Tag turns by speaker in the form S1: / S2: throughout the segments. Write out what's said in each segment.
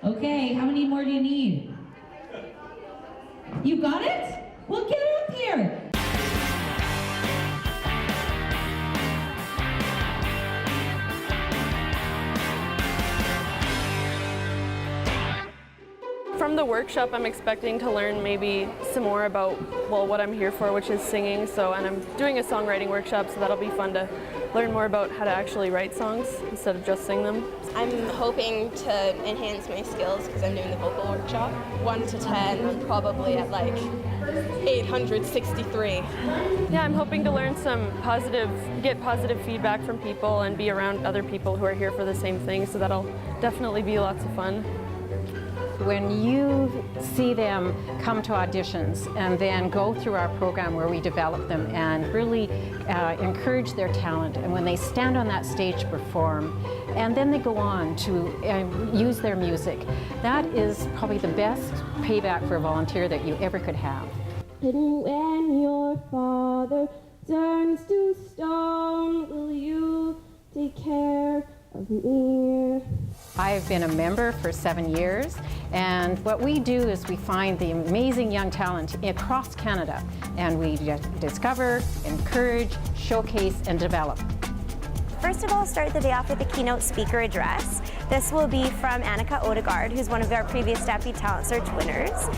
S1: Okay, how many more do you need? You got it? Well, get up here.
S2: From the workshop, I'm expecting to learn maybe some more about, well, what I'm here for, which is singing. And I'm doing a songwriting workshop, so that'll be fun to learn more about how to actually write songs instead of just sing them.
S3: I'm hoping to enhance my skills because I'm doing the vocal workshop. 1 to 10, I'm probably at like 863.
S2: Yeah, I'm hoping to learn get positive feedback from people and be around other people who are here for the same thing, so that'll definitely be lots of fun.
S4: When you see them come to auditions and then go through our program where we develop them and really encourage their talent, and when they stand on that stage to perform, and then they go on to use their music, that is probably the best payback for a volunteer that you ever could have.
S5: And when your father turns to stone, will you take care of me?
S4: I've been a member for 7 years, and what we do is we find the amazing young talent across Canada, and we discover, encourage, showcase, and develop.
S6: First of all, start the day off with a keynote speaker address. This will be from Annika Odegaard, who's one of our previous Stampede Talent Search winners.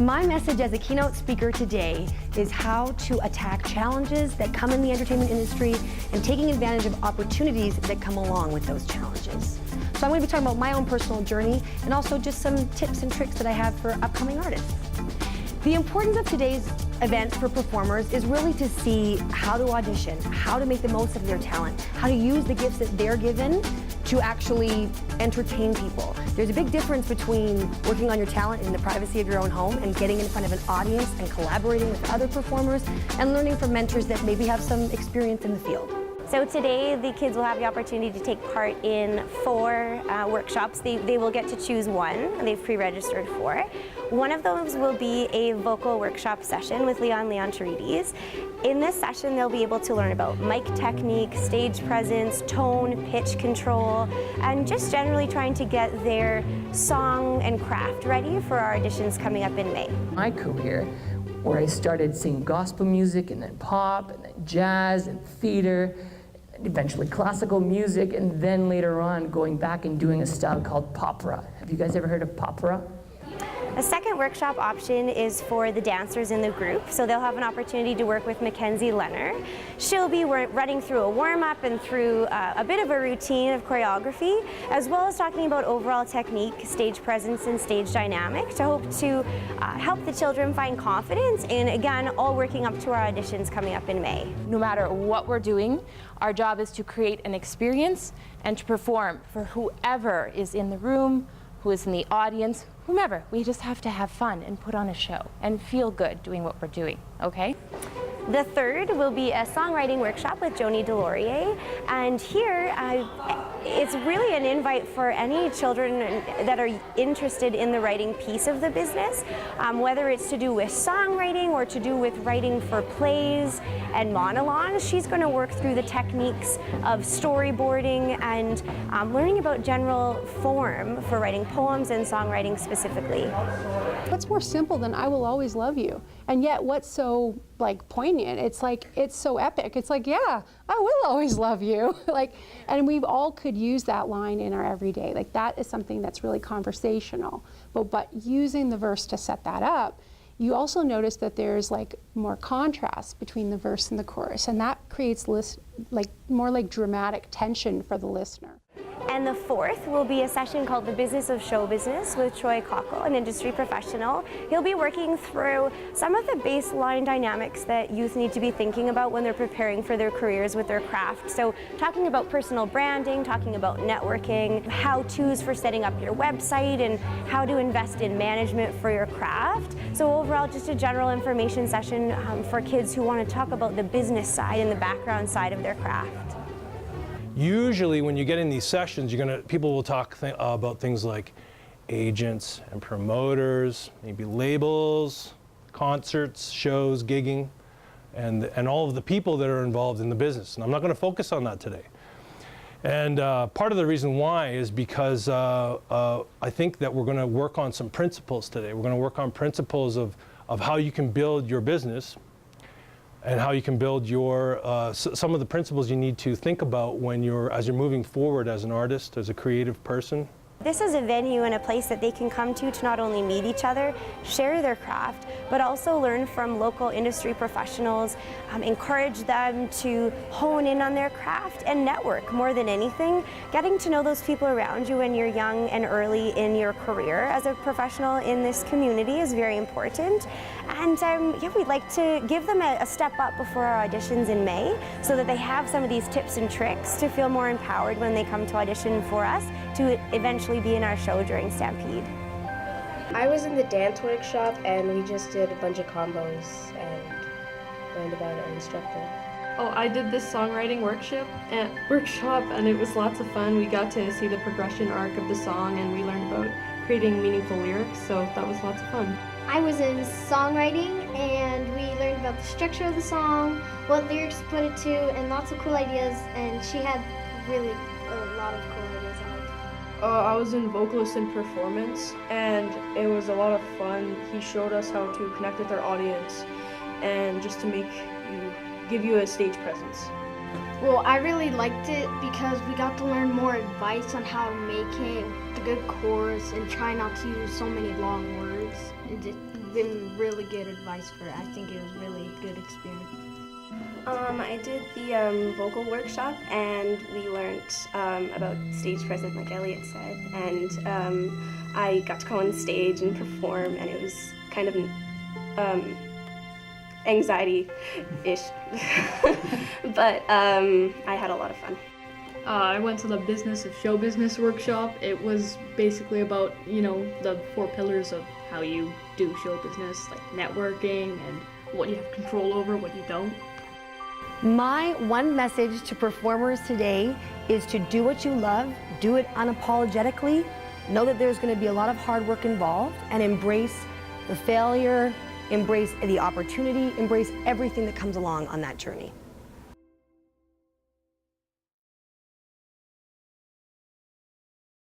S7: My message as a keynote speaker today is how to attack challenges that come in the entertainment industry and taking advantage of opportunities that come along with those challenges. So I'm going to be talking about my own personal journey and also just some tips and tricks that I have for upcoming artists. The importance of today's event for performers is really to see how to audition, how to make the most of their talent, how to use the gifts that they're given to actually entertain people. There's a big difference between working on your talent in the privacy of your own home and getting in front of an audience and collaborating with other performers and learning from mentors that maybe have some experience in the field.
S6: So today the kids will have the opportunity to take part in 4 workshops. They will get to choose one. They've pre-registered for. One of those will be a vocal workshop session with Leon Tarides. In this session they'll be able to learn about mic technique, stage presence, tone, pitch control, and just generally trying to get their song and craft ready for our auditions coming up in May.
S8: My career, where I started singing gospel music and then pop and then jazz and theater, eventually classical music, and then later on going back and doing a style called popra. Have you guys ever heard of popra?
S6: A second workshop option is for the dancers in the group, so they'll have an opportunity to work with Mackenzie Leonard. She'll be running through a warm-up and through a bit of a routine of choreography, as well as talking about overall technique, stage presence, and stage dynamic to hope to help the children find confidence, and again, all working up to our auditions coming up in May.
S9: No matter what we're doing, our job is to create an experience and to perform for whoever is in the room, who is in the audience, whomever. We just have to have fun and put on a show and feel good doing what we're doing, okay?
S6: The third will be a songwriting workshop with Joni Delorier, and here it's really an invite for any children that are interested in the writing piece of the business, whether it's to do with songwriting or to do with writing for plays and monologues. She's going to work through the techniques of storyboarding and learning about general form for writing poems and songwriting specifically.
S10: What's more simple than "I will always love you"? And yet what's so poignant? It's like, it's so epic. It's like, yeah, I will always love you. And we all could use that line in our everyday. That is something that's really conversational. But using the verse to set that up, you also notice that there's more contrast between the verse and the chorus, and that creates more dramatic tension for the listener.
S6: And the fourth will be a session called The Business of Show Business with Troy Cockle, an industry professional. He'll be working through some of the baseline dynamics that youth need to be thinking about when they're preparing for their careers with their craft. So talking about personal branding, talking about networking, how-tos for setting up your website, and how to invest in management for your craft. So overall, just a general information session for kids who want to talk about the business side and the background side of their craft.
S11: Usually when you get in these sessions, people will talk about things like agents and promoters, maybe labels, concerts, shows, gigging, and all of the people that are involved in the business. And I'm not going to focus on that today. And part of the reason why is because I think that we're going to work on some principles today. We're going to work on principles of how you can build your business and how you can build your, some of the principles you need to think about when as you're moving forward as an artist, as a creative person.
S6: This is a venue and a place that they can come to not only meet each other, share their craft, but also learn from local industry professionals, encourage them to hone in on their craft and network more than anything. Getting to know those people around you when you're young and early in your career as a professional in this community is very important. And yeah, we'd like to give them a step up before our auditions in May so that they have some of these tips and tricks to feel more empowered when they come to audition for us to eventually be in our show during Stampede.
S12: I was in the dance workshop and we just did a bunch of combos and learned about our instructor.
S2: Oh, I did this songwriting workshop and it was lots of fun. We got to see the progression arc of the song and we learned about creating meaningful lyrics, so that was lots of fun.
S5: I was in songwriting and we learned about the structure of the song, what lyrics to put it to, and lots of cool ideas, and she had really a lot of cool ideas.
S2: I was in vocalist and performance, and it was a lot of fun. He showed us how to connect with our audience and just to give you a stage presence.
S5: Well, I really liked it because we got to learn more advice on how to make a good chorus and try not to use so many long words. It's been really good advice for it. I think it was really a good experience.
S3: I did the vocal workshop and we learned about stage presence, like Elliot said, and I got to go on stage and perform, and it was kind of anxiety-ish, but I had a lot of fun.
S2: I went to the Business of Show Business workshop. It was basically about, the 4 pillars of how you do show business, like networking and what you have control over, what you don't.
S7: My one message to performers today is to do what you love, do it unapologetically, know that there's going to be a lot of hard work involved, and embrace the failure, embrace the opportunity, embrace everything that comes along on that journey.